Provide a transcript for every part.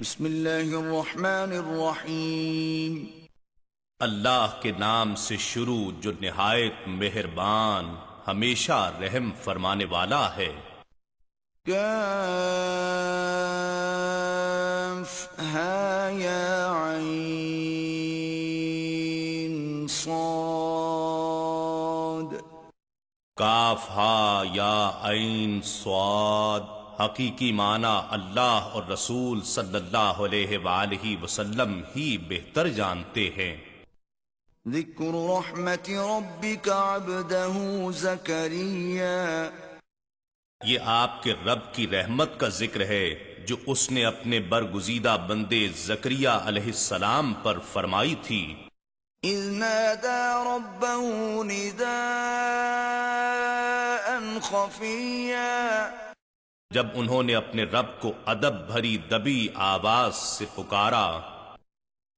بسم اللہ الرحمن الرحیم۔ اللہ کے نام سے شروع جو نہایت مہربان ہمیشہ رحم فرمانے والا ہے۔ کاف ہا یا عین صاد۔ کاف ہا یا عین صاد۔ حقیقی معنی اللہ اور رسول صلی اللہ علیہ وآلہ وسلم ہی بہتر جانتے ہیں۔ ذکر رحمت ربک عبدہ زکریا۔ یہ آپ کے رب کی رحمت کا ذکر ہے جو اس نے اپنے برگزیدہ بندے زکریا علیہ السلام پر فرمائی تھی۔ اذ نادى ربه نداء خفیا۔ جب انہوں نے اپنے رب کو ادب بھری دبی آواز سے پکارا۔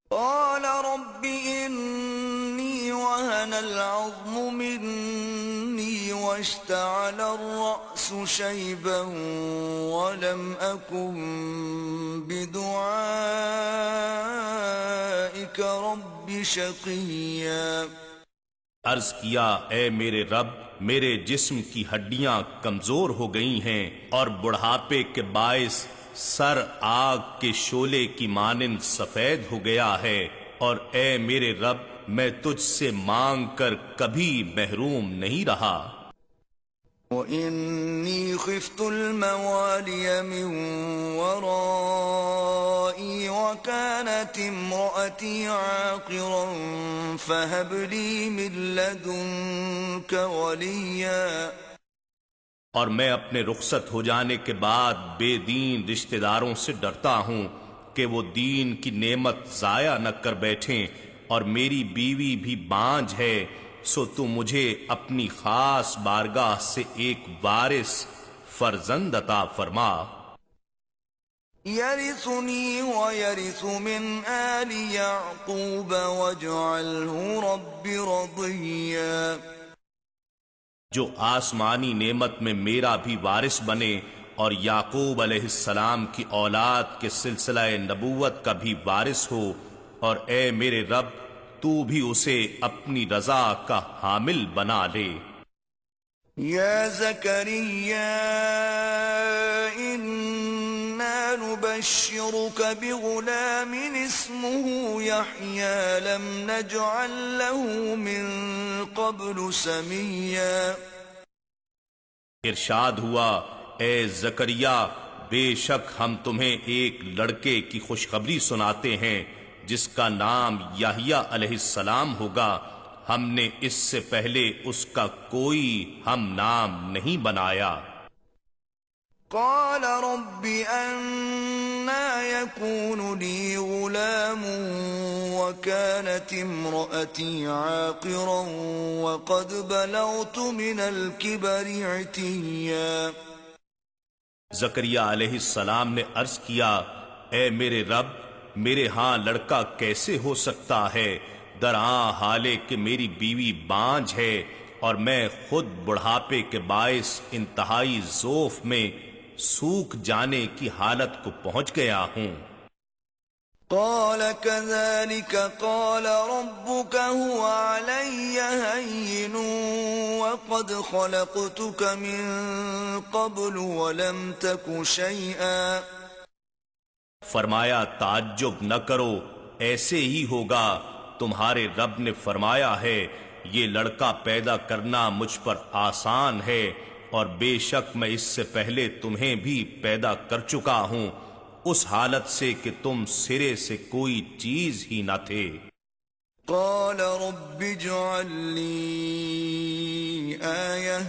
قال رب انی وهن العظم منی واشتعل الرأس شیبا ولم اکن بدعائک رب شقیا۔ عرض کیا اے میرے رب، میرے جسم کی ہڈیاں کمزور ہو گئی ہیں اور بڑھاپے کے باعث سر آگ کے شعلے کی مانند سفید ہو گیا ہے، اور اے میرے رب میں تجھ سے مانگ کر کبھی محروم نہیں رہا۔ وَإِنِّي خِفْتُ الْمَوَالِيَ مِنْ وَرَائِي وَكَانَتِ امْرَأَتِي عَاقِرًا فَهَبْ لِي مِنْ لَدُنْكَ وَلِيًّا۔ اور میں اپنے رخصت ہو جانے کے بعد بے دین رشتہ داروں سے ڈرتا ہوں کہ وہ دین کی نعمت ضائع نہ کر بیٹھیں، اور میری بیوی بھی بانجھ ہے، سو تو مجھے اپنی خاص بارگاہ سے ایک وارث فرزند عطا فرما۔ يَرِثُنِي وَيَرِثُ مِنْ آلِ يَعْقُوبَ وَاجْعَلْهُ رَبِّ رَضِيًّا۔ جو آسمانی نعمت میں میرا بھی وارث بنے اور یعقوب علیہ السلام کی اولاد کے سلسلہ نبوت کا بھی وارث ہو، اور اے میرے رب تو بھی اسے اپنی رضا کا حامل بنا لے۔ یا زکریا انا نبشرک بغلام اسمه یحیی لم نجعل له من قبل سمیا۔ ارشاد ہوا اے زکریا، بے شک ہم تمہیں ایک لڑکے کی خوشخبری سناتے ہیں جس کا نام یحییٰ علیہ السلام ہوگا، ہم نے اس سے پہلے اس کا کوئی ہم نام نہیں بنایا۔ قال رب أنا يكون لي غلام وكانت امرأتي عاقرا وقد بلغت من الكبر عتيا۔ زکریا علیہ السلام نے عرض کیا اے میرے رب، میرے ہاں لڑکا کیسے ہو سکتا ہے، درآں حالے کہ میری بیوی بانجھ ہے اور میں خود بڑھاپے کے باعث انتہائی ضعف میں سوکھ جانے کی حالت کو پہنچ گیا ہوں۔ قال كذلك قال ربك هو علي هين وقد خلقتك من قبل ولم تك شيئا۔ فرمایا تعجب نہ کرو، ایسے ہی ہوگا، تمہارے رب نے فرمایا ہے یہ لڑکا پیدا کرنا مجھ پر آسان ہے، اور بے شک میں اس سے پہلے تمہیں بھی پیدا کر چکا ہوں، اس حالت سے کہ تم سرے سے کوئی چیز ہی نہ تھے۔ قال رب اجعل لي آية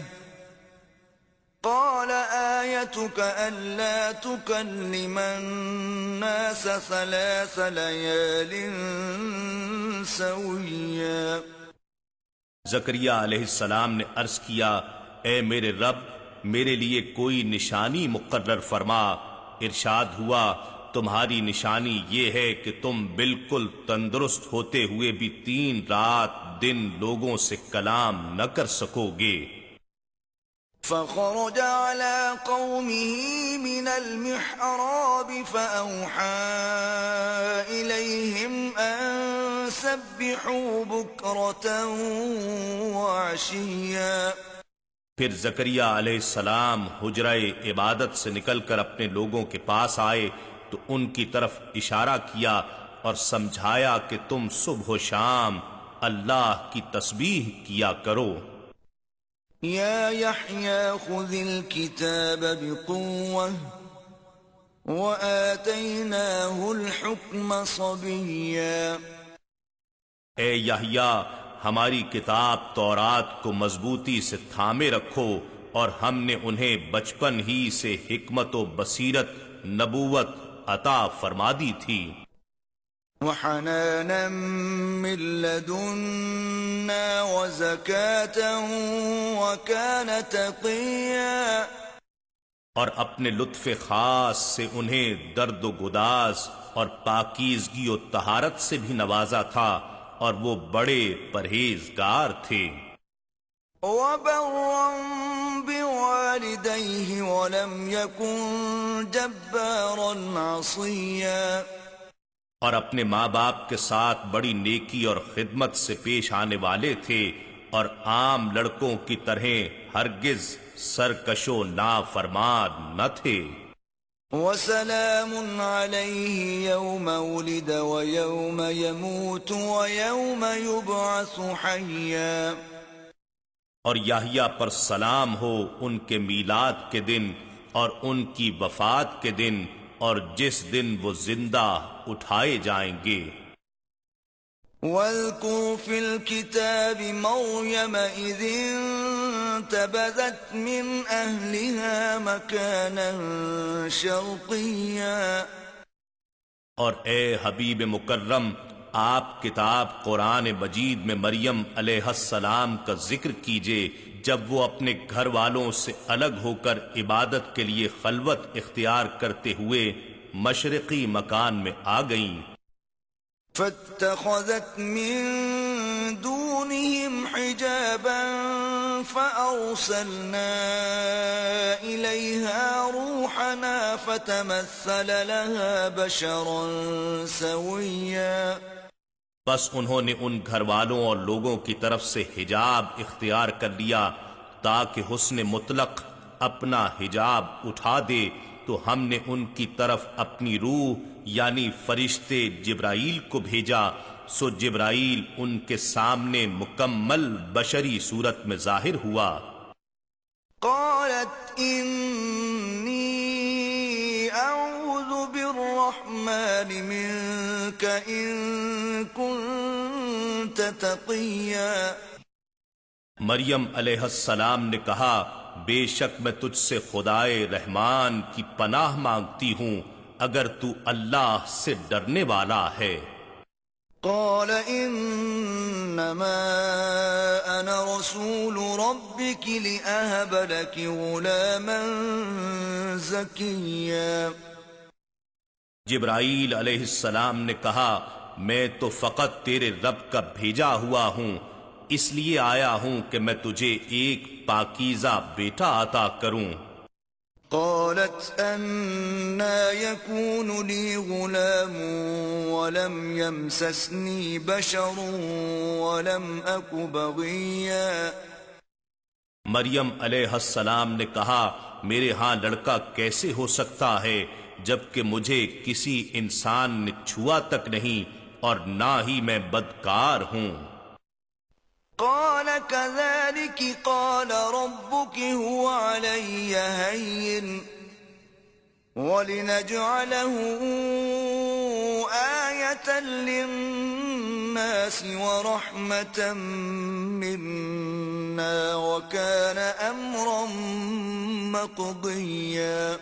قال آيتك ألا تكلم الناس 3 ليال سويا۔ زکریا علیہ السلام نے عرض کیا اے میرے رب، میرے لیے کوئی نشانی مقرر فرما۔ ارشاد ہوا تمہاری نشانی یہ ہے کہ تم بالکل تندرست ہوتے ہوئے بھی 3 رات دن لوگوں سے کلام نہ کر سکو گے۔ فخرج على قومه من المحراب فأوحى إليهم أن سبحوا بكرة وعشيا۔ پھر زکریا علیہ السلام حجرہ عبادت سے نکل کر اپنے لوگوں کے پاس آئے تو ان کی طرف اشارہ کیا اور سمجھایا کہ تم صبح و شام اللہ کی تسبیح کیا کرو۔ یا یحییٰ خذ الکتاب بقوة وآتیناہ الحکم صبیا۔ اے یحییٰ، ہماری کتاب تورات کو مضبوطی سے تھامے رکھو، اور ہم نے انہیں بچپن ہی سے حکمت و بصیرت نبوت عطا فرما دی تھی۔ وحنانا من لدنا وزكاة وكان تقيا۔ اور اپنے لطف خاص سے انہیں درد و گداز اور پاکیزگی و طہارت سے بھی نوازا تھا، اور وہ بڑے پرہیزگار تھے۔ وبرا بوالديه ولم يكن جبارا عصيا۔ اور اپنے ماں باپ کے ساتھ بڑی نیکی اور خدمت سے پیش آنے والے تھے، اور عام لڑکوں کی طرح ہرگز سرکش و نافرمان نہ تھے۔ وسلام علیہ یوم ولد ویوم یموت ویوم یبعث حیا۔ اور یحییٰ پر سلام ہو ان کے میلاد کے دن اور ان کی وفات کے دن، اور جس دن وہ زندہ اٹھائے جائیں گے۔ وَاذْكُرْ فِي الْكِتَابِ مَرْيَمَ إِذِ انتَبَذَتْ مِنْ أَهْلِهَا مَكَانًا شَرْقِيًّا۔ اور اے حبیب مکرم، آپ کتاب قرآن مجید میں مریم علیہ السلام کا ذکر کیجئے جب وہ اپنے گھر والوں سے الگ ہو کر عبادت کے لیے خلوت اختیار کرتے ہوئے مشرقی مکان میں آ گئیں۔ فاتخذت من دونهم حجابا فأرسلنا إليها روحنا فتمثل لها بشرا سويا۔ بس انہوں نے ان گھر والوں اور لوگوں کی طرف سے حجاب اختیار کر لیا تاکہ حسن مطلق اپنا حجاب اٹھا دے، تو ہم نے ان کی طرف اپنی روح یعنی فرشتے جبرائیل کو بھیجا، سو جبرائیل ان کے سامنے مکمل بشری صورت میں ظاہر ہوا۔ قالت انی اعوذ بالرحمن منک ان کنت تقیا۔ مریم علیہ السلام نے کہا، بے شک میں تجھ سے خدائے رحمان کی پناہ مانگتی ہوں اگر تو اللہ سے ڈرنے والا ہے۔ قال انما انا رسول ربك لأهب لك غلاما زكيا۔ جبرائیل علیہ السلام نے کہا، میں تو فقط تیرے رب کا بھیجا ہوا ہوں، اس لیے آیا ہوں کہ میں تجھے ایک پاکیزہ بیٹا عطا کروں۔ قالت أنا يكون لي غلام ولم يمسسني بشر ولم أك بغيا۔ مریم علیہ السلام نے کہا، میرے ہاں لڑکا کیسے ہو سکتا ہے جبکہ مجھے کسی انسان نے چھوا تک نہیں اور نہ ہی میں بدکار ہوں۔ قال كذلك قال ربك هو علي هين ولنجعله آية للناس ورحمة منا وكان أمرا مقضيا۔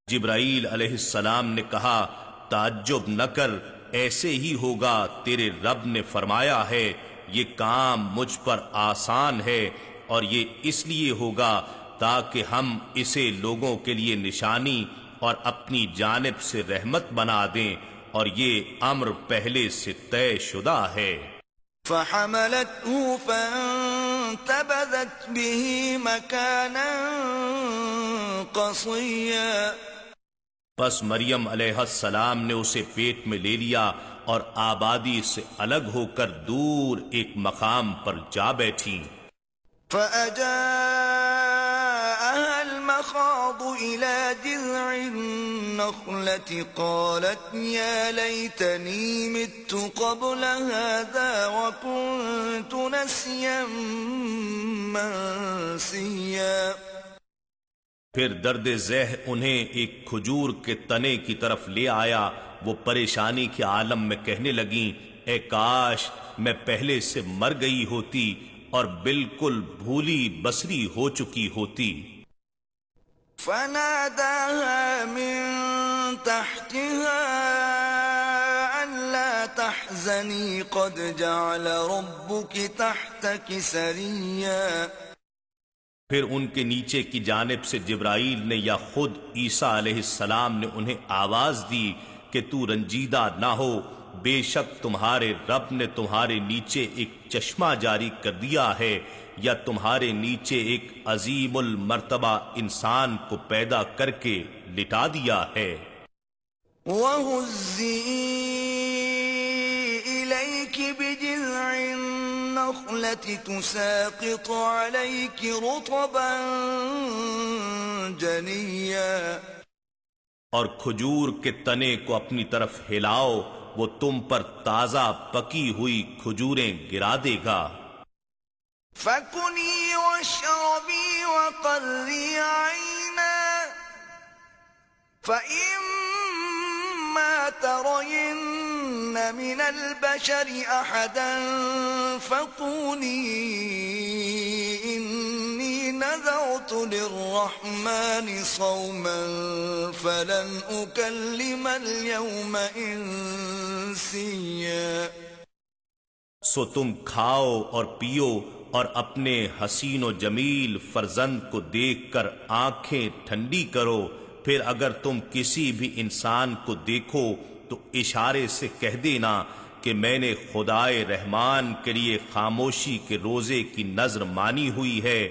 جبرائیل علیہ السلام نے کہا، تعجب نہ کر، ایسے ہی ہوگا، تیرے رب نے فرمایا ہے یہ کام مجھ پر آسان ہے، اور یہ اس لیے ہوگا تاکہ ہم اسے لوگوں کے لیے نشانی اور اپنی جانب سے رحمت بنا دیں، اور یہ امر پہلے سے طے شدہ ہے۔ فحملته فانتبذت به مكانا قصيا. پس مریم علیہ السلام نے اسے پیٹ میں لے لیا اور آبادی سے الگ ہو کر دور ایک مقام پر جا بیٹھی. فأجاءها المخاض إلى جذع النخلة قالت يا ليتني مت قبل هذا وكنت نسيا منسيا. پھر درد ذہ انہیں ایک کھجور کے تنے کی طرف لے آیا. وہ پریشانی کے عالم میں کہنے لگیں اے کاش میں پہلے سے مر گئی ہوتی اور بالکل بھولی بسری ہو چکی ہوتی. فناداها من تحتها ألا تحزني قد جعل ربك تحتك سريا. پھر ان کے نیچے کی جانب سے جبرائیل نے یا خود عیسیٰ علیہ السلام نے انہیں آواز دی کہ تو رنجیدہ نہ ہو، بے شک تمہارے رب نے تمہارے نیچے ایک چشمہ جاری کر دیا ہے، یا تمہارے نیچے ایک عظیم المرتبہ انسان کو پیدا کر کے لٹا دیا ہے. وَهُزِّي إِلَيْكِ بِجِذْعِ النَّخْلَةِ تُسَاقِطُ عَلَيْكِ رُطَبًا جَنِيًّا. اور کھجور کے تنے کو اپنی طرف ہلاؤ، وہ تم پر تازہ پکی ہوئی کھجوریں گرا دے گا. فَكُلِي وَاشْرَبِي وَقَرِّي عَيْنًا فَإِمَّا تَرَيِنَّ مِنَ الْبَشَرِ أَحَدًا فَقُولِي إِنِّي نَذَرْتُ لِلرَّحْمَنِ صَوْمًا فَلَنْ أُكَلِّمَ الْيَوْمَ إِنسِيًّا. سو تم کھاؤ اور پیو اور اپنے حسین و جمیل فرزند کو دیکھ کر آنکھیں ٹھنڈی کرو. پھر اگر تم کسی بھی انسان کو دیکھو تو اشارے سے کہہ دینا کہ میں نے خدائے رحمان کے لیے خاموشی کے روزے کی نذر مانی ہوئی ہے،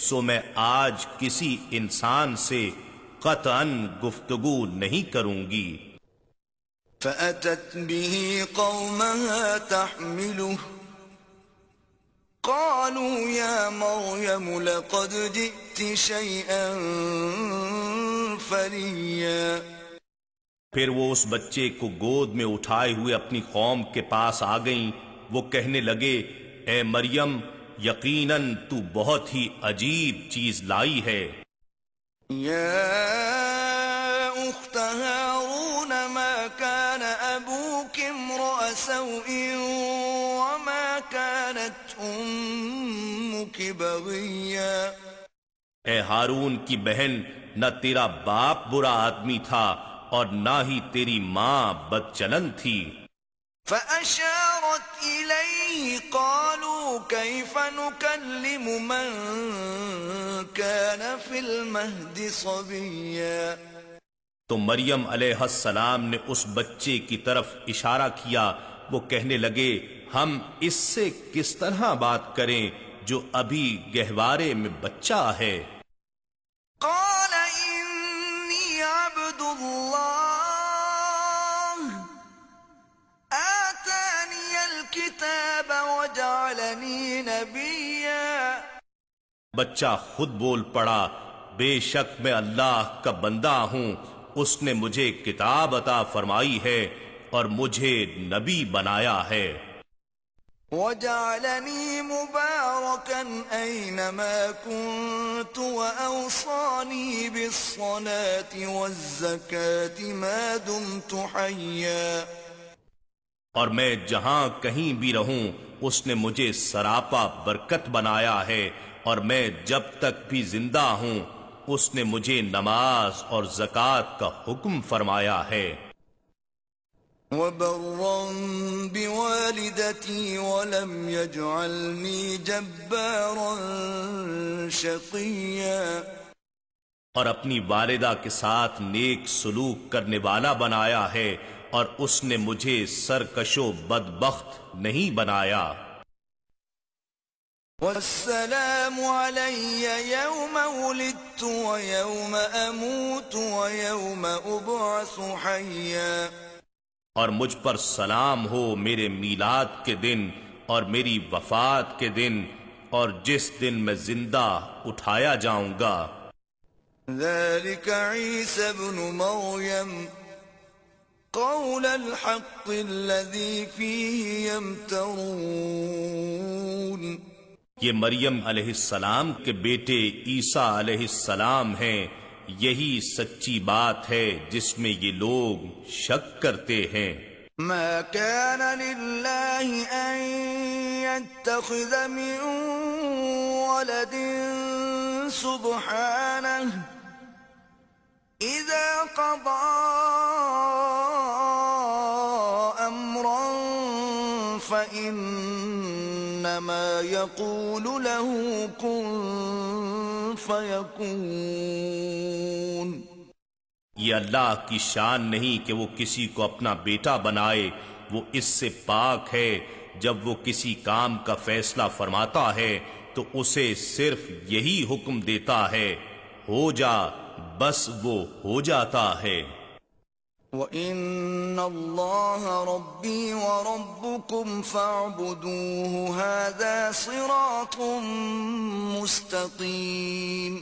سو میں آج کسی انسان سے قطعاً گفتگو نہیں کروں گی. فأتت به قومها تحمله قالوا يا مريم لقد جئت شيئا فريا. پھر وہ اس بچے کو گود میں اٹھائے ہوئے اپنی قوم کے پاس آ گئیں. وہ کہنے لگے اے مریم یقیناً تو بہت ہی عجیب چیز لائی ہے. يا أخت هارون ما كان أبوك امرأ سوء وما كانت أمك بغيا. اے ہارون کی بہن، نہ تیرا باپ برا آدمی تھا اور نہ ہی تیری ماں بدچلن تھی. فأشارت إليه قالوا كيف نكلم من كان في المهد صبيا. تو مریم علیہ السلام نے اس بچے کی طرف اشارہ کیا. وہ کہنے لگے ہم اس سے کس طرح بات کریں جو ابھی گہوارے میں بچہ ہے. قال إني عبد الله آتاني الكتاب وجعلني نبيا. بچہ خود بول پڑا بے شک میں اللہ کا بندہ ہوں، اس نے مجھے کتاب عطا فرمائی ہے اور مجھے نبی بنایا ہے. وجعلني مباركا أينما كنت وأوصاني بالصلاة والزكاة ما دمت حيا. اور میں جہاں کہیں بھی رہوں اس نے مجھے سراپا برکت بنایا ہے، اور میں جب تک بھی زندہ ہوں اس نے مجھے نماز اور زکوٰۃ کا حکم فرمایا ہے. وبرا بوالدتي ولم يجعلني جبارا شقيا. اور اپنی والدہ کے ساتھ نیک سلوک کرنے والا بنایا ہے، اور اس نے مجھے سرکش و بدبخت نہیں بنایا. والسلام علي يوم ولدت ويوم أموت ويوم أبعث حيا، اور مجھ پر سلام ہو میرے میلاد کے دن اور میری وفات کے دن اور جس دن میں زندہ اٹھایا جاؤں گا۔ ذلك عيسى ابن مريم قول الحق الذي فيه يمترون، یہ مریم علیہ السلام کے بیٹے عیسیٰ علیہ السلام ہیں، یہی سچی بات ہے جس میں یہ لوگ شک کرتے ہیں۔ ما كان لله أن يتخذ من ولد سبحانه إذا قضى أمرا فإنما يقول له كن فيكون۔ یہ اللہ کی شان نہیں کہ وہ کسی کو اپنا بیٹا بنائے، وہ اس سے پاک ہے، جب وہ کسی کام کا فیصلہ فرماتا ہے تو اسے صرف یہی حکم دیتا ہے، ہو جا، بس وہ ہو جاتا ہے۔ وَإِنَّ اللَّهَ رَبِّي وَرَبُّكُمْ فَاعْبُدُوهُ هَذَا صِرَاطٌ مُسْتَقِيمٌ۔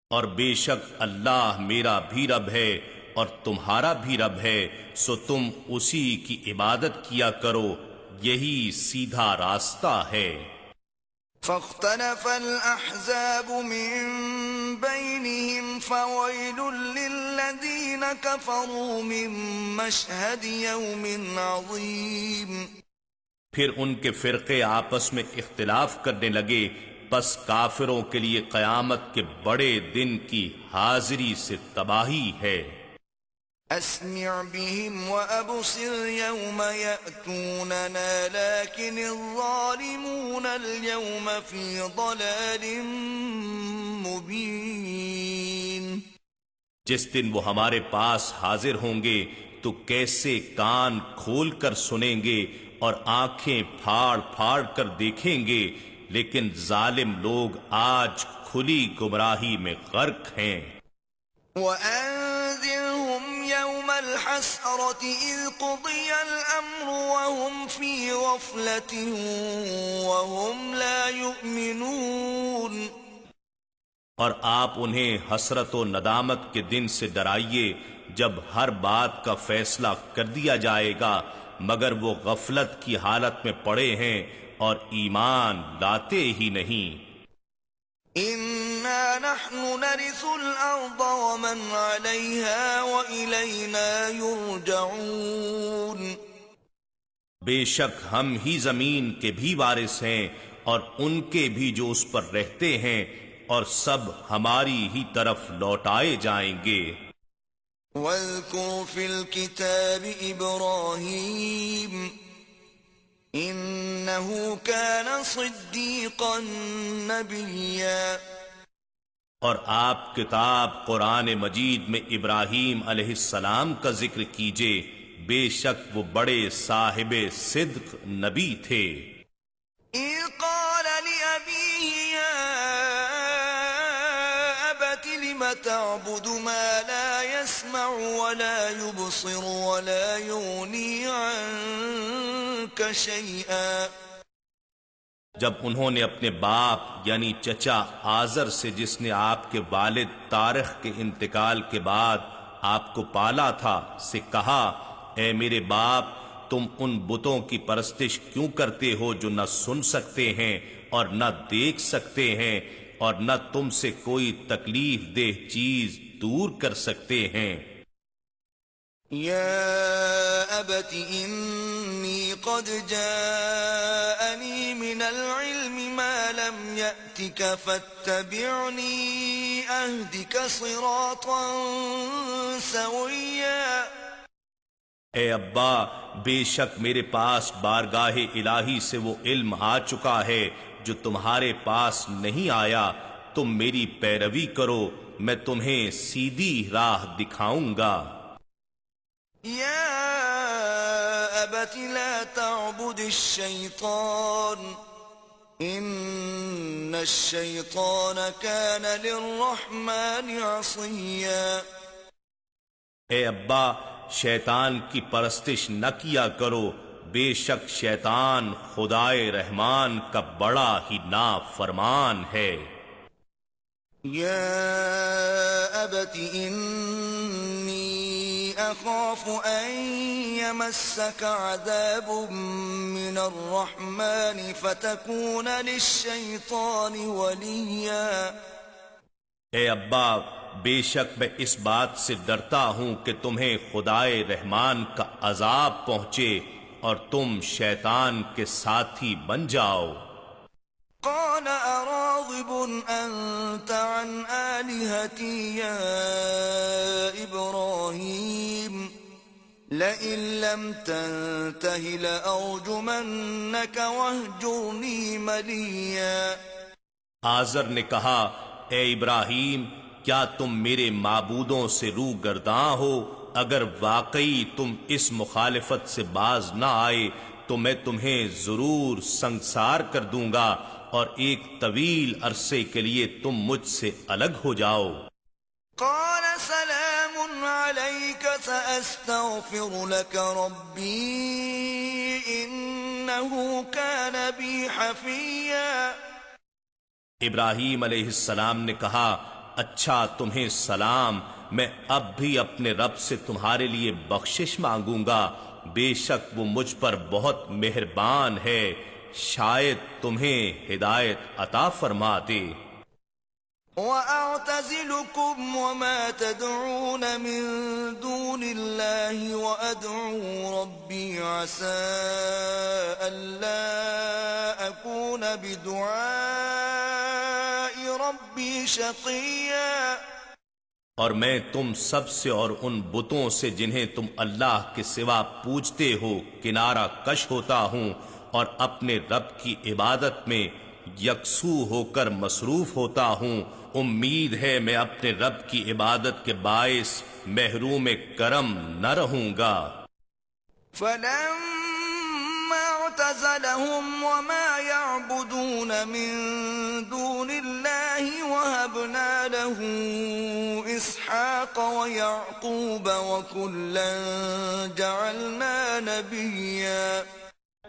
اور بے شک اللہ میرا بھی رب ہے اور تمہارا بھی رب ہے، سو تم اسی کی عبادت کیا کرو، یہی سیدھا راستہ ہے۔ فاختلف الأحزاب من بينهم فويل للذين كفروا من مشهد يوم عظيم۔ پھر ان کے فرقے آپس میں اختلاف کرنے لگے، پس کافروں کے لیے قیامت کے بڑے دن کی حاضری سے تباہی ہے۔ اسمع بهم وابصر يوم يأتوننا لكن الظالمون اليوم في ضلال مبين۔ جس دن وہ ہمارے پاس حاضر ہوں گے تو کیسے کان کھول کر سنیں گے اور آنکھیں پھاڑ پھاڑ کر دیکھیں گے، لیکن ظالم لوگ آج کھلی گمراہی میں غرق ہیں۔ وَأَنذِرْهُمْ يَوْمَ الْحَسْرَةِ إِذْ قُضِيَ الْأَمْرُ وَهُمْ فِي غَفْلَةٍ وَهُمْ لَا يُؤْمِنُونَ۔ اور آپ انہیں حسرت و ندامت کے دن سے ڈرائیے جب ہر بات کا فیصلہ کر دیا جائے گا مگر وہ غفلت کی حالت میں پڑے ہیں اور ایمان لاتے ہی نہیں۔ إِنَّا نَحْنُ نَرِثُ الْأَرْضَ وَمَنْ عَلَيْهَا وَإِلَيْنَا يُرْجَعُونَ۔ بے شک ہم ہی زمین کے بھی وارث ہیں اور ان کے بھی جو اس پر رہتے ہیں، اور سب ہماری ہی طرف لوٹائے جائیں گے۔ وَاذْكُرْ فِي الْكِتَابِ إِبْرَاهِيمَ إِنَّهُ كَانَ صِدِّيقًا نَبِيًّا۔ اور آپ کتاب قرآن مجید میں ابراہیم علیہ السلام کا ذکر کیجئے، بے شک وہ بڑے صاحب صدق نبی تھے۔ إِذْ قَالَ لِأَبِيهِ يَا أَبَتِ لِمَ تَعْبُدُ مَا لَا يَسْمَعُ وَلَا يُبْصِرُ وَلَا يُغْنِي عَنكَ شَيْئًا۔ جب انہوں نے اپنے باپ یعنی چچا آزر سے، جس نے آپ کے والد تارخ کے انتقال کے بعد آپ کو پالا تھا، سے کہا، اے میرے باپ، تم ان بتوں کی پرستش کیوں کرتے ہو جو نہ سن سکتے ہیں اور نہ دیکھ سکتے ہیں اور نہ تم سے کوئی تکلیف دہ چیز دور کر سکتے ہیں؟ یا ابت انی قد جاءنی من العلم ما لم یأتک فاتبعنی اہدک صراطا سویا۔ اے ابا، بے شک میرے پاس بارگاہ الہی سے وہ علم آ چکا ہے جو تمہارے پاس نہیں آیا، تم میری پیروی کرو، میں تمہیں سیدھی راہ دکھاؤں گا۔ یا ابت لا تعبد الشیطان إن الشيطان كان للرحمن عصيا. اے ابا، شیطان کی پرستش نہ کیا کرو، بے شک شیطان خدائے رحمان کا بڑا ہی نافرمان ہے۔ يا أبت إني أخاف أن يمسك عذاب من الرحمن فتكون للشيطان وليا. اے ابا، بے شک میں اس بات سے ڈرتا ہوں کہ تمہیں خدائے رحمان کا عذاب پہنچے اور تم شیطان کے ساتھی بن جاؤ۔ قال أراغب أنت عن آلهتي يا إبراهيم لئن لم تنته لأرجمنك واهجرني مليا. آزر نے کہا، اے ابراہیم، کیا تم میرے معبودوں سے رو گرداں ہو؟ اگر واقعی تم اس مخالفت سے باز نہ آئے تو میں تمہیں ضرور سنگسار کر دوں گا اور ایک طویل عرصے کے لیے تم مجھ سے الگ ہو جاؤ۔ قال سلام عليك سأستغفر لك ربي إنه كان بي حفيا. ابراہیم علیہ السلام نے کہا، اچھا تمہیں سلام، میں اب بھی اپنے رب سے تمہارے لیے بخشش مانگوں گا، بے شک وہ مجھ پر بہت مہربان ہے، شاید تمہیں ہدایت عطا فرما دے۔ وَأَعْتَزِلُكُمْ وَمَا تَدْعُونَ مِن دُونِ اللَّهِ وَأَدْعُو رَبِّي عَسَىٰ أَلَّا أَكُونَ بِدُعَاءِ رَبِّي شَقِيًّا. اور میں تم سب سے اور ان بتوں سے جنہیں تم اللہ کے سوا پوجتے ہو کنارہ کش ہوتا ہوں اور اپنے رب کی عبادت میں یکسو ہو کر مصروف ہوتا ہوں، امید ہے میں اپنے رب کی عبادت کے باعث محروم کرم نہ رہوں گا۔ فَلَمَّا اعْتَزَلَهُمْ وَمَا يَعْبُدُونَ مِن دُونِ اللَّهِ وَهَبْنَا لَهُ إِسْحَاقَ وَيَعْقُوبَ وَكُلًّا جَعَلْنَا نَبِيًّا.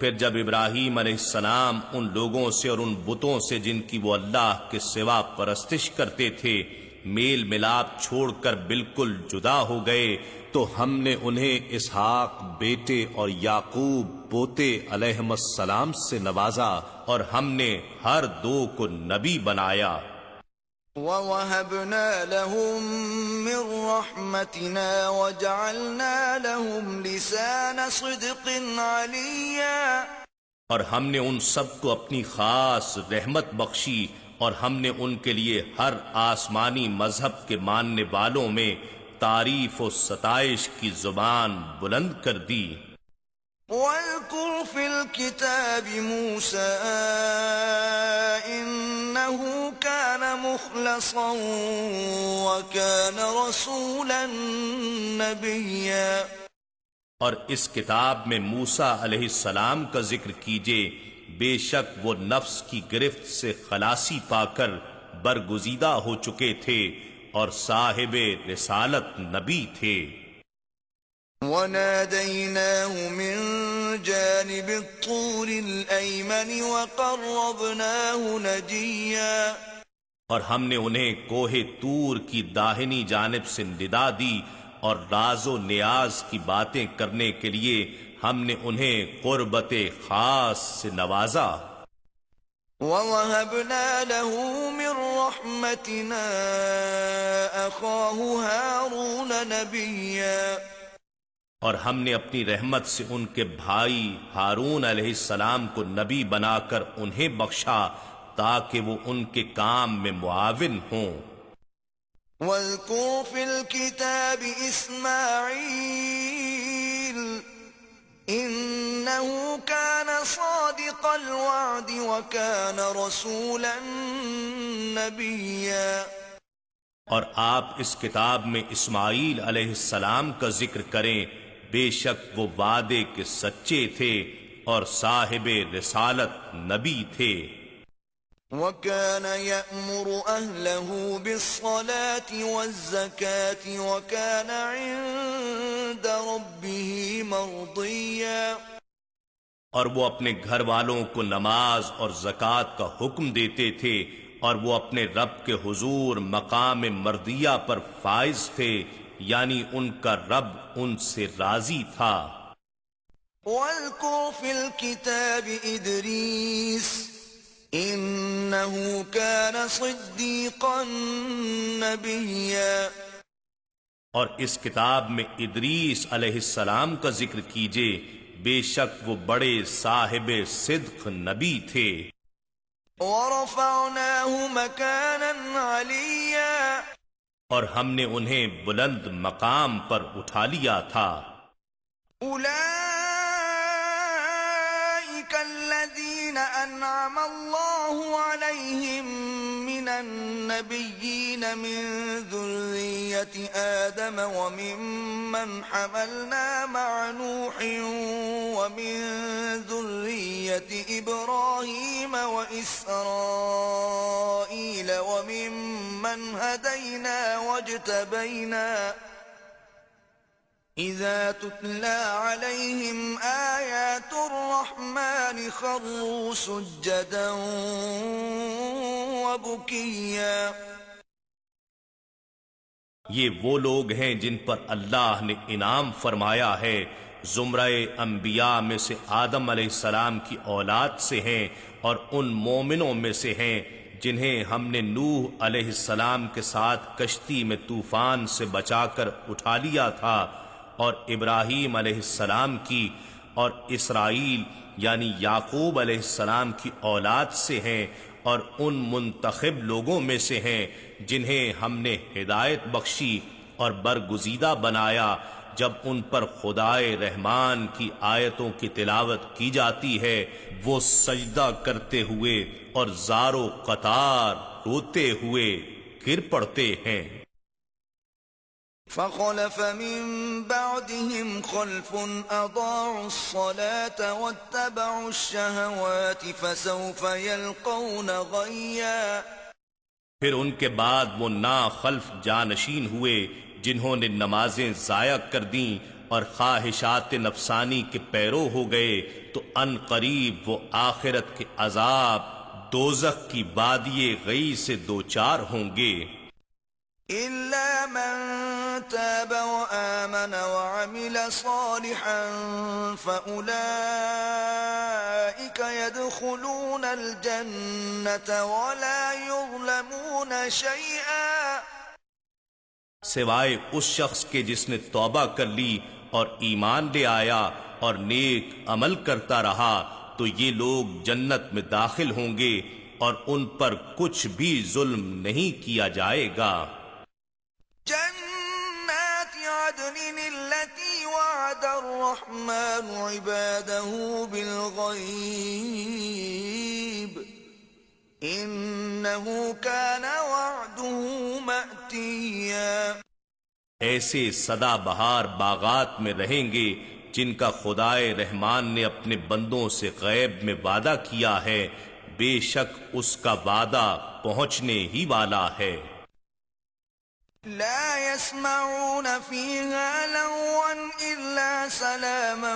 پھر جب ابراہیم علیہ السلام ان لوگوں سے اور ان بتوں سے جن کی وہ اللہ کے سوا پرستش کرتے تھے میل ملاپ چھوڑ کر بالکل جدا ہو گئے تو ہم نے انہیں اسحاق بیٹے اور یعقوب پوتے علیہم السلام سے نوازا اور ہم نے ہر دو کو نبی بنایا۔ وَوَهَبْنَا لَهُم مِّن رَّحْمَتِنَا وَجَعَلْنَا لَهُمْ لِسَانَ صِدْقٍ عَلِيًّا. اور ہم نے ان سب کو اپنی خاص رحمت بخشی اور ہم نے ان کے لیے ہر آسمانی مذہب کے ماننے والوں میں تعریف و ستائش کی زبان بلند کر دی۔ وَاذْكُرْ فِي الْكِتَابِ مُوسَىٰ إِنَّهُ كَانَ مُخْلَصًا وَكَانَ رَسُولًا نَبِيًّا. اور اس کتاب میں موسیٰ علیہ السلام کا ذکر کیجئے، بے شک وہ نفس کی گرفت سے خلاصی پا کر برگزیدہ ہو چکے تھے اور صاحب رسالت نبی تھے۔ وَنَادَيْنَاهُ مِن جَانِبِ الطُّورِ الْأَيْمَنِ وَقَرَّبْنَاهُ نَجِيًّا. اور ہم نے انہیں کوہ طور کی داہنی جانب سے ندا دی اور راز و نیاز کی باتیں کرنے کے لیے ہم نے انہیں قربت خاص سے نوازا۔ وَوَهَبْنَا لَهُ مِن رَّحْمَتِنَا أَخَاهُ هَارُونَ نَبِيًّا. اور ہم نے اپنی رحمت سے ان کے بھائی ہارون علیہ السلام کو نبی بنا کر انہیں بخشا تاکہ وہ ان کے کام میں معاون ہوں۔ وَاذْكُرْ فِي الْكِتَابِ إِسْمَاعِيلَ إِنَّهُ كَانَ صَادِقَ الْوَعْدِ وَكَانَ رَسُولًا نَبِيًّا. اور آپ اس کتاب میں اسماعیل علیہ السلام کا ذکر کریں، بے شک وہ وعدے کے سچے تھے اور صاحب رسالت نبی تھے۔ وكان يأمر أهله بالصلاة والزكاة وكان عند ربه مرضيا، اور وہ اپنے گھر والوں کو نماز اور زکوٰۃ کا حکم دیتے تھے، اور وہ اپنے رب کے حضور مقام مردیہ پر فائز تھے، یعنی ان کا رب ان سے راضی تھا۔ واذكر في الكتاب إدريس إنه كان صديقا نبيا، اور اس کتاب میں ادریس علیہ السلام کا ذکر کیجئے، بے شک وہ بڑے صاحب صدق نبی تھے۔ ورفعناه مكانا عليا، اور ہم نے انہیں بلند مقام پر اٹھا لیا تھا۔ أولئك الذين أنعم الله عليهم من النبيين من ذرية آدم وممن حملنا مع نوح ومن ذرية إبراهيم وإسرائيل وممن هدينا واجتبينا، إذا تتلى عليهم آيات الرحمن خروا سجدا وبكيا۔ یہ وہ لوگ ہیں جن پر اللہ نے انعام فرمایا ہے، زمرہ انبیاء میں سے آدم علیہ السلام کی اولاد سے ہیں، اور ان مومنوں میں سے ہیں جنہیں ہم نے نوح علیہ السلام کے ساتھ کشتی میں طوفان سے بچا کر اٹھا لیا تھا، اور ابراہیم علیہ السلام کی اور اسرائیل یعنی یعقوب علیہ السلام کی اولاد سے ہیں، اور ان منتخب لوگوں میں سے ہیں جنہیں ہم نے ہدایت بخشی اور برگزیدہ بنایا، جب ان پر خدائے رحمان کی آیتوں کی تلاوت کی جاتی ہے وہ سجدہ کرتے ہوئے اور زار و قطار روتے ہوئے گر پڑتے ہیں۔ فخلف من بعدهم خلف أضاعوا الصلاة واتبعوا الشهوات فسوف يلقون غيا، پھر ان کے بعد وہ ناخلف جانشین ہوئے جنہوں نے نمازیں ضائع کر دیں اور خواہشات نفسانی کے پیرو ہو گئے، تو ان قریب وہ آخرت کے عذاب دوزخ کی وادی غی سے دوچار ہوں گے۔ إلا من تاب وآمن وعمل صالحا فأولئك يدخلون الجنة ولا يظلمون شيئا، سوائے اس شخص کے جس نے توبہ کر لی اور ایمان لے آیا اور نیک عمل کرتا رہا، تو یہ لوگ جنت میں داخل ہوں گے اور ان پر کچھ بھی ظلم نہیں کیا جائے گا۔ جنات عدن التي وعد الرحمن عباده بالغيب إنه كان وعده مأتيا، ایسے سدا بہار باغات میں رہیں گے جن کا خدائے رحمان نے اپنے بندوں سے غیب میں وعدہ کیا ہے، بے شک اس کا وعدہ پہنچنے ہی والا ہے۔ لا يسمعون فيها لغوا إلا سلاما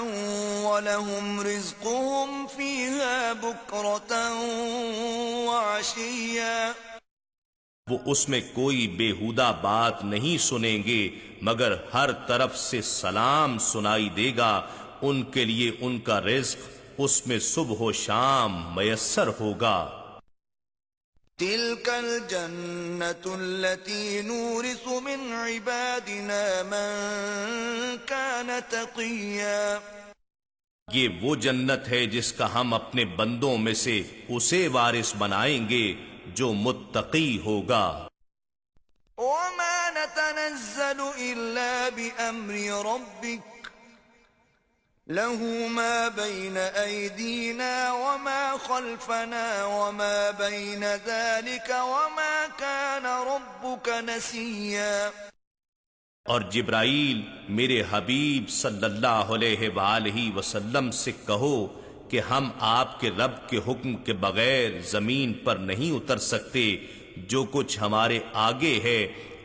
ولهم رزقهم فيها بكرة وعشيا، وہ اس میں کوئی بےہودہ بات نہیں سنیں گے مگر ہر طرف سے سلام سنائی دے گا، ان کے لیے ان کا رزق اس میں صبح و شام میسر ہوگا۔ تلك الجنة التي نورث من عبادنا من كان تقيا، یہ وہ جنت ہے جس کا ہم اپنے بندوں میں سے اسے وارث بنائیں گے جو متقی ہوگا۔ وما نتنزل إلا بأمر ربك له ما بين أيدينا وما خلفنا وما بين ذلك وما كان ربك نسيا، اور جبرائیل میرے حبیب صلی اللہ علیہ وآلہ وسلم سے کہو کہ ہم آپ کے رب کے حکم کے بغیر زمین پر نہیں اتر سکتے. جو کچھ ہمارے آگے ہے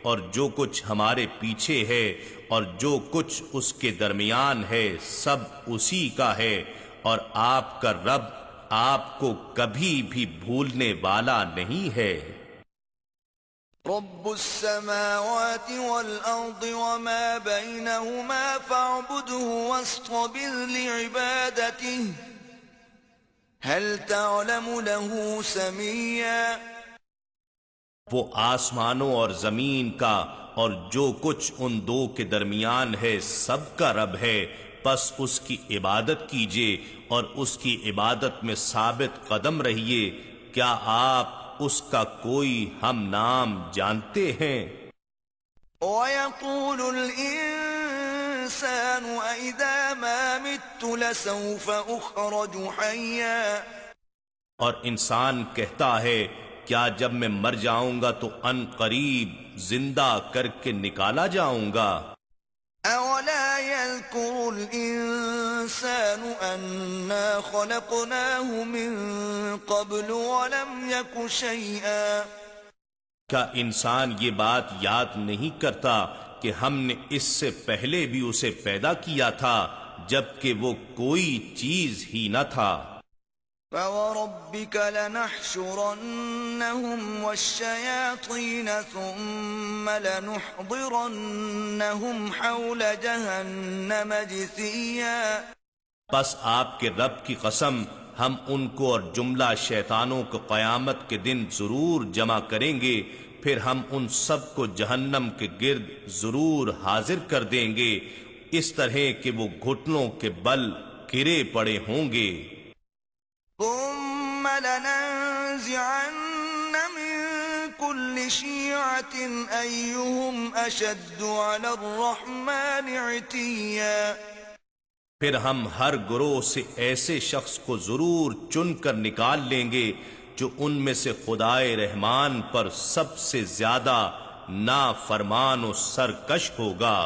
اور جو کچھ ہمارے پیچھے ہے اور جو کچھ اس کے درمیان ہے سب اسی کا ہے، اور آپ کا رب آپ کو کبھی بھی بھولنے والا نہیں ہے. رب السماوات والأرض وما بينهما فاعبده واصطبر لعبادته هل تعلم له سميا. وہ آسمانوں اور زمین کا اور جو کچھ ان دو کے درمیان ہے سب کا رب ہے، پس اس کی عبادت کیجیے اور اس کی عبادت میں ثابت قدم رہیے. کیا آپ اس کا کوئی ہم نام جانتے ہیں؟ وَيَقُولُ الْإِنسَانُ أَإِذَا مَا مِتُّ لَسَوْفَ أُخْرَجُ حَيًّا. اور انسان کہتا ہے کیا جب میں مر جاؤں گا تو ان قریب زندہ کر کے نکالا جاؤں گا. أَوَلَا يَذْكُرُ الْإِنسَانُ أَنَّا خَلَقْنَاهُ مِن قَبْلُ وَلَمْ يَكُ شَيْئًا. کیا انسان یہ بات یاد نہیں کرتا کہ ہم نے اس سے پہلے بھی اسے پیدا کیا تھا جبکہ وہ کوئی چیز ہی نہ تھا. فَوَرَبِّكَ لَنَحْشُرَنَّهُمْ وَالشَّيَاطِينَ ثُمَّ لَنُحْضِرَنَّهُمْ حَوْلَ جَهَنَّمَ جِثِيًّا. پس آپ کے رب کی قسم ہم ان کو اور جملہ شیطانوں کو قیامت کے دن ضرور جمع کریں گے، پھر ہم ان سب کو جہنم کے گرد ضرور حاضر کر دیں گے اس طرح کہ وہ گھٹنوں کے بل گرے پڑے ہوں گے. ثُمَّ لَنَنزِعَنَّ مِن كُلِّ شِيعَةٍ أَيُّهُمْ أَشَدُّ عَلَى الرَّحْمَنِ عِتِيًّا. پھر ہم ہر گروہ سے ایسے شخص کو ضرور چن کر نکال لیں گے جو ان میں سے خدائے رحمان پر سب سے زیادہ نافرمان و سرکش ہوگا.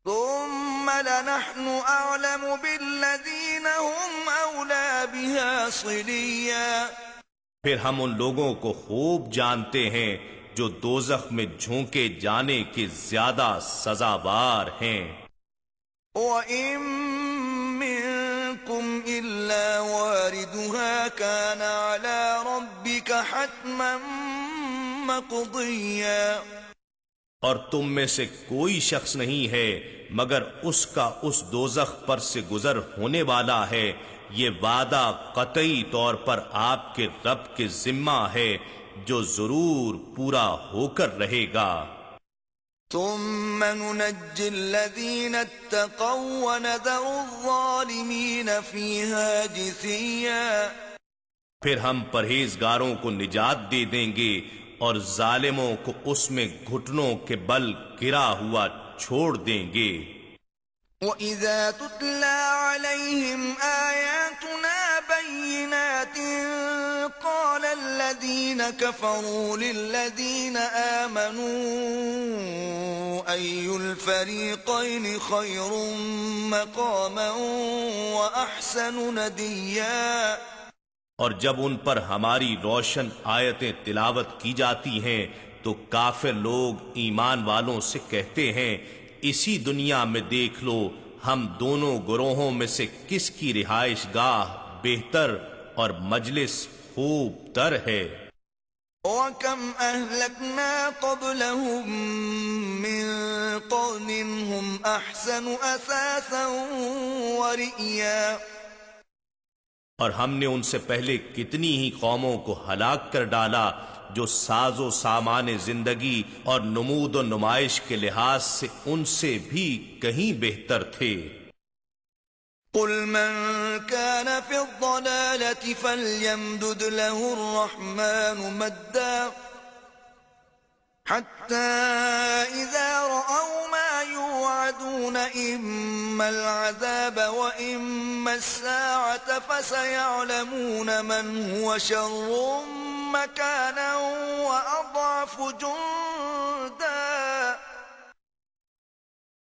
ثُمَّ لَنَحْنُ أَعْلَمُ بِالَّذِينَ هُمْ أَوْلَى بِهَا صِلِيًّا. پھر ہم ان لوگوں کو خوب جانتے ہیں جو دوزخ میں جھونکے جانے کے زیادہ سزاوار ہیں. وَإِن مِّنكُمْ إِلَّا وَارِدُهَا كَانَ عَلَى رَبِّكَ حَتْمًا مَّقْضِيًّا. اور تم میں سے کوئی شخص نہیں ہے مگر اس کا اس دوزخ پر سے گزر ہونے والا ہے. یہ وعدہ قطعی طور پر آپ کے رب کے ذمہ ہے جو ضرور پورا ہو کر رہے گا. ثُمَّ نُنَجِّي الَّذِينَ اتَّقَوْا وَنَذَرُ الظَّالِمِينَ فِيهَا جِثِيًّا. پھر ہم پرہیزگاروں کو نجات دے دیں گے اور ظالموں کو اس میں گھٹنوں کے بل گرا ہوا چھوڑ دیں گے. وَإِذَا تُتْلَى عَلَيْهِمْ آيَاتُنَا بَيِّنَاتٍ قَالَ الَّذِينَ كَفَرُوا لِلَّذِينَ آمَنُوا أَيُّ الْفَرِيقَيْنِ خَيْرٌ مَّقَامًا وَأَحْسَنُ نَدِيًّا. اور جب ان پر ہماری روشن آیتیں تلاوت کی جاتی ہیں تو کافر لوگ ایمان والوں سے کہتے ہیں اسی دنیا میں دیکھ لو ہم دونوں گروہوں میں سے کس کی رہائش گاہ بہتر اور مجلس خوب تر ہے. وَكَمْ أَهْلَكْنَا قَبْلَهُمْ مِنْ قَرْنٍ هُمْ أَحْسَنُ أَثَاثًا وَرِئْيًا. اور ہم نے ان سے پہلے کتنی ہی قوموں کو ہلاک کر ڈالا جو ساز و سامان زندگی اور نمود و نمائش کے لحاظ سے ان سے بھی کہیں بہتر تھے. قُلْ مَنْ كَانَ فِي الضَّلَالَةِ فَلْيَمْدُدْ لَهُ الرَّحْمَنُ مَدًّا حَتَّى إِذَا رَأَوْا مَا يُوعَدُونَ إِمَّا الْعَذَابَ وَإِمَّا السَّاعَةَ فَسَيَعْلَمُونَ مَنْ هُوَ شَرٌّ مَّكَانًا وَأَضْعَفُ جُنْدًا.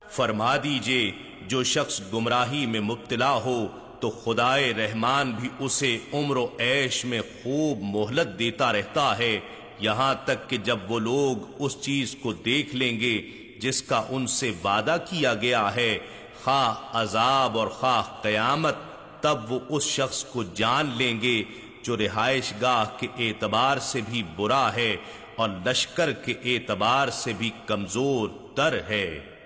فرما دیجئے جو شخص گمراہی میں مبتلا ہو تو خدائے رحمان بھی اسے عمر و عیش میں خوب مہلت دیتا رہتا ہے، یہاں تک کہ جب وہ لوگ اس چیز کو دیکھ لیں گے جس کا ان سے وعدہ کیا گیا ہے، خواہ عذاب اور خواہ قیامت، تب وہ اس شخص کو جان لیں گے جو رہائش گاہ کے اعتبار سے بھی برا ہے اور لشکر کے اعتبار سے بھی کمزور تر ہے۔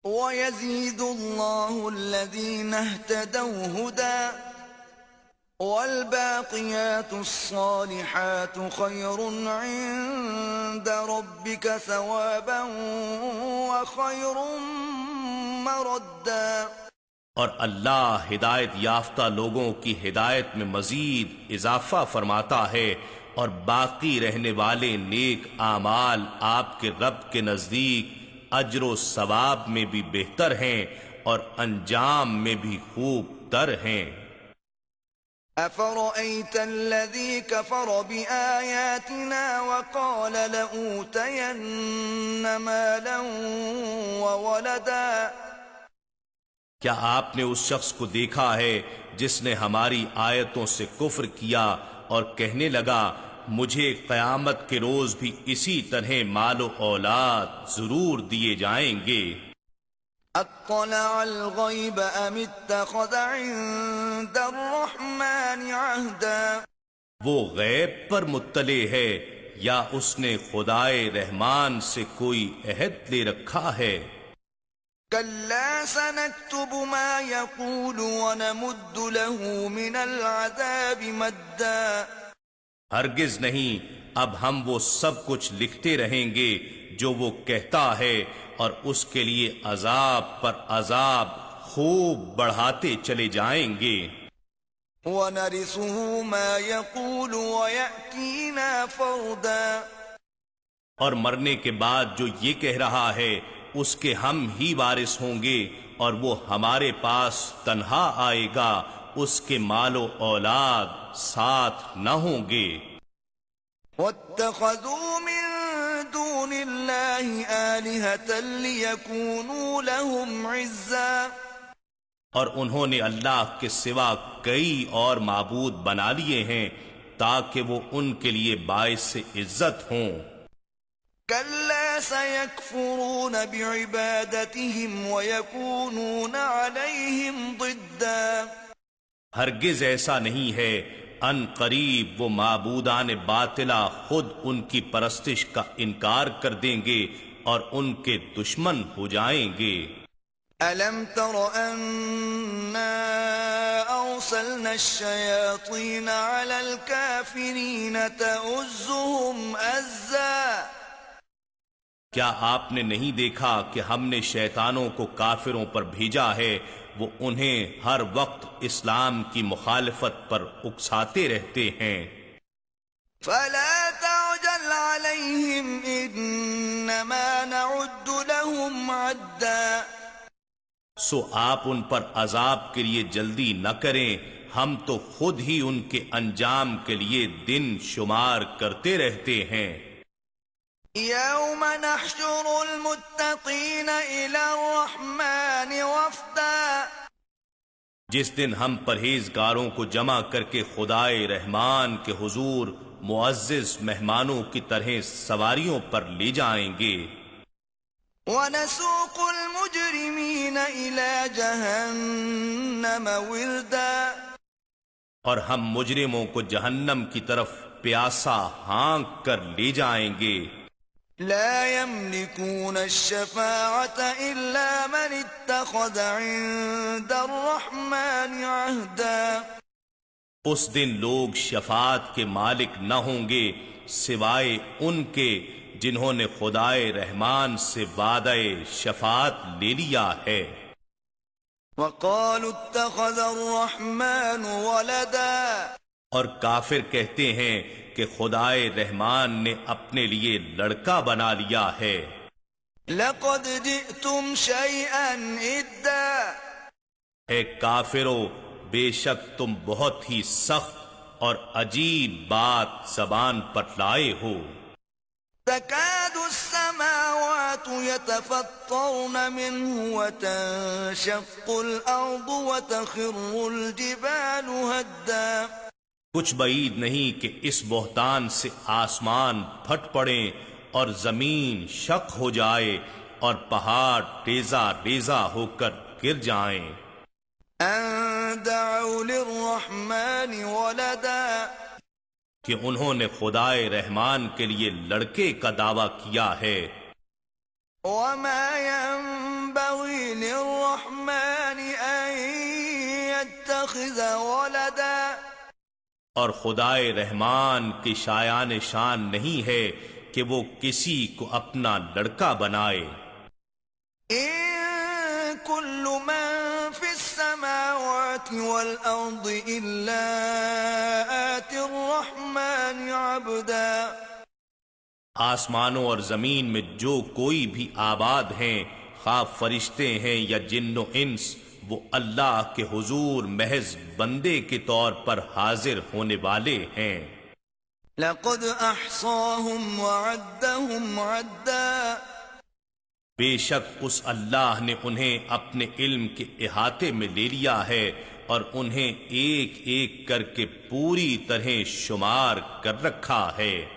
وَيَزِيدُ اللَّهُ الَّذِينَ اهْتَدَوْا هُدًى وَالْبَاقِيَاتُ الصَّالِحَاتُ خَيْرٌ عِندَ رَبِّكَ ثَوَابًا وَخَيْرٌ مَّرَدًّا۔ اور اللہ ہدایت یافتہ لوگوں کی ہدایت میں مزید اضافہ فرماتا ہے، اور باقی رہنے والے نیک اعمال آپ کے رب کے نزدیک اجر و ثواب میں بھی بہتر ہیں اور انجام میں بھی خوب تر ہیں۔ أَفَرَأَيْتَ الَّذِي كَفَرَ بِآيَاتِنَا وَقَالَ لَأُوتَيَنَّ مَالًا وَوَلَدًا۔ کیا آپ نے اس شخص کو دیکھا ہے جس نے ہماری آیتوں سے کفر کیا اور کہنے لگا مجھے قیامت کے روز بھی اسی طرح مال و اولاد ضرور دیے جائیں گے؟ اطلع الغیب ام اتخذ عند الرحمن عہدا۔ وہ غیب پر مطلع ہے یا اس نے خدائے رحمان سے کوئی عہد لے رکھا ہے؟ كلا سنكتب ما يقول ونمد له من العذاب مدا۔ ہرگز نہیں، اب ہم وہ سب کچھ لکھتے رہیں گے جو وہ کہتا ہے، اور اس کے لیے عذاب پر عذاب خوب بڑھاتے چلے جائیں گے۔ وَنَرِثُهُ مَا يَقُولُ وَيَأْتِينَا فَرْدًا۔ اور مرنے کے بعد جو یہ کہہ رہا ہے اس کے ہم ہی وارث ہوں گے، اور وہ ہمارے پاس تنہا آئے گا، اس کے مال و اولاد ساتھ نہ ہوں گے۔ وَاتَّخَذُوا مِن دُونِ اللَّهِ آلِهَةً لِيَكُونُوا لَهُمْ عِزًّا۔ اور انہوں نے اللہ کے سوا کئی اور معبود بنا لیے ہیں تاکہ وہ ان کے لیے باعث عزت ہوں۔ كلا سيكفرون بعبادتهم ويكونون عليهم ضدا۔ ہرگز ایسا نہیں ہے، ان قریب وہ معبودان باطلہ خود ان کی پرستش کا انکار کر دیں گے اور ان کے دشمن ہو جائیں گے۔ أَلَمْ تَرَ أَنَّا أَرْسَلْنَا الشَّيَاطِينَ عَلَى الْكَافِرِينَ تَؤُزُّهُمْ أَزًّا۔ کیا آپ نے نہیں دیکھا کہ ہم نے شیطانوں کو کافروں پر بھیجا ہے، وہ انہیں ہر وقت اسلام کی مخالفت پر اکساتے رہتے ہیں۔ فَلَا تَعْجَلْ عَلَيْهِمْ إِنَّمَا نَعُدُّ لَهُمْ عَدًّا۔ سو آپ ان پر عذاب کے لیے جلدی نہ کریں، ہم تو خود ہی ان کے انجام کے لیے دن شمار کرتے رہتے ہیں۔ يَوْمَ نَحْشُرُ الْمُتَّقِينَ إِلَى الرَّحْمَنِ وَفْدًا۔ جس دن ہم پرہیزگاروں کو جمع کر کے خدائے رحمان کے حضور معزز مہمانوں کی طرح سواریوں پر لے جائیں گے۔ وَنَسُوقُ الْمُجْرِمِينَ إِلَى جَهَنَّمَ وِرْدًا۔ اور ہم مجرموں کو جہنم کی طرف پیاسا ہانک کر لے جائیں گے۔ لا يملكون الشفاعة إلا من اتخذ عند الرحمن عهدا۔ اس دن لوگ شفاعت کے مالک نہ ہوں گے سوائے ان کے جنہوں نے خدائے رحمان سے وعدہ شفاعت لے لیا ہے۔ وقالوا اتخذ الرحمن ولدا۔ اور کافر کہتے ہیں کہ خدائے رحمان نے اپنے لیے لڑکا بنا لیا ہے۔ لقد جئتم شيئا ادا۔ اے کافرو، بے شک تم بہت ہی سخت اور عجیب بات زبان پر لائے ہو۔ تكاد السماوات يتفطرن منه وتنشق الأرض وتخر الجبال هدا. کچھ بعید نہیں کہ اس بہتان سے آسمان پھٹ پڑیں اور زمین شق ہو جائے اور پہاڑ ریزہ ریزہ ہو کر گر جائیں. أن دعوا للرحمن ولدا. کہ انہوں نے خدائے رحمان کے لیے لڑکے کا دعویٰ کیا ہے. وما ينبغي للرحمن أن يتخذ ولدا. اور خدائے رحمان کی شایان شان نہیں ہے کہ وہ کسی کو اپنا لڑکا بنائے. إن كل من في السماوات والأرض إلا آتي الرحمن عبدا. آسمانوں اور زمین میں جو کوئی بھی آباد ہیں، خواہ فرشتے ہیں یا جن و انس، وہ اللہ کے حضور محض بندے کے طور پر حاضر ہونے والے ہیں. لقد أحصاهم وعدهم عدا. بے شک اس اللہ نے انہیں اپنے علم کے احاطے میں لے لیا ہے اور انہیں ایک ایک کر کے پوری طرح شمار کر رکھا ہے.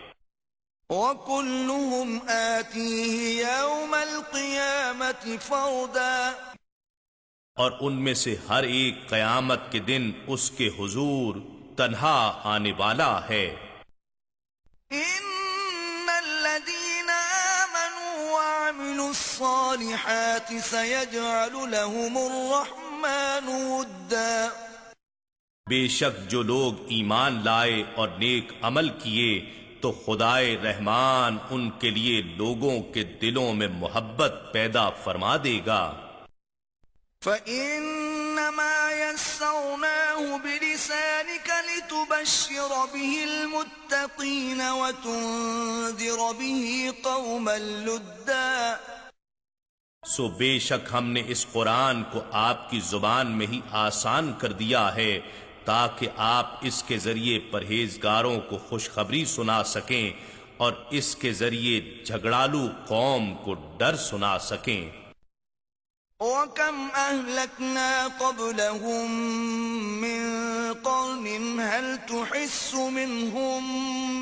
وكلهم آتيه يوم القيامة فردا. اور ان میں سے ہر ایک قیامت کے دن اس کے حضور تنہا آنے والا ہے. إن الذين آمنوا وعملوا الصالحات سيجعل لهم الرحمن ودا. بے شک جو لوگ ایمان لائے اور نیک عمل کیے تو خدائے رحمان ان کے لیے لوگوں کے دلوں میں محبت پیدا فرما دے گا. فإنما يسرناه بلسانك لتبشر به المتقين وتنذر به قوما لدا. سو بے شک ہم نے اس قرآن کو آپ کی زبان میں ہی آسان کر دیا ہے تاکہ آپ اس کے ذریعے پرہیزگاروں کو خوشخبری سنا سکیں اور اس کے ذریعے جھگڑالو قوم کو ڈر سنا سکیں. وَكَمْ أَهْلَكْنَا قَبْلَهُمْ مِنْ قَرْنٍ هَلْ تُحِسُّ مِنْهُمْ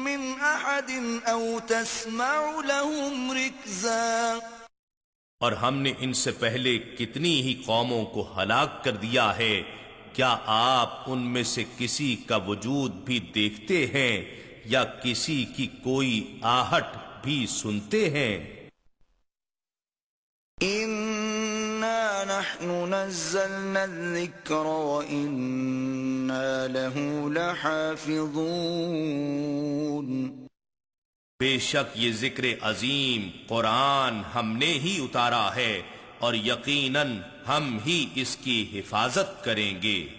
مِنْ أَحَدٍ أَوْ تَسْمَعُ لَهُمْ رِكْزًا. اور ہم نے ان سے پہلے کتنی ہی قوموں کو ہلاک کر دیا ہے، کیا آپ ان میں سے کسی کا وجود بھی دیکھتے ہیں یا کسی کی کوئی آہٹ بھی سنتے ہیں؟ إِنَّا نَحْنُ نَزَّلْنَا الذِّكْرَ وَإِنَّا لَهُ لَحَافِظُونَ. بے شک یہ ذکر عظیم قرآن ہم نے ہی اتارا ہے اور یقیناً ہم ہی اس کی حفاظت کریں گے.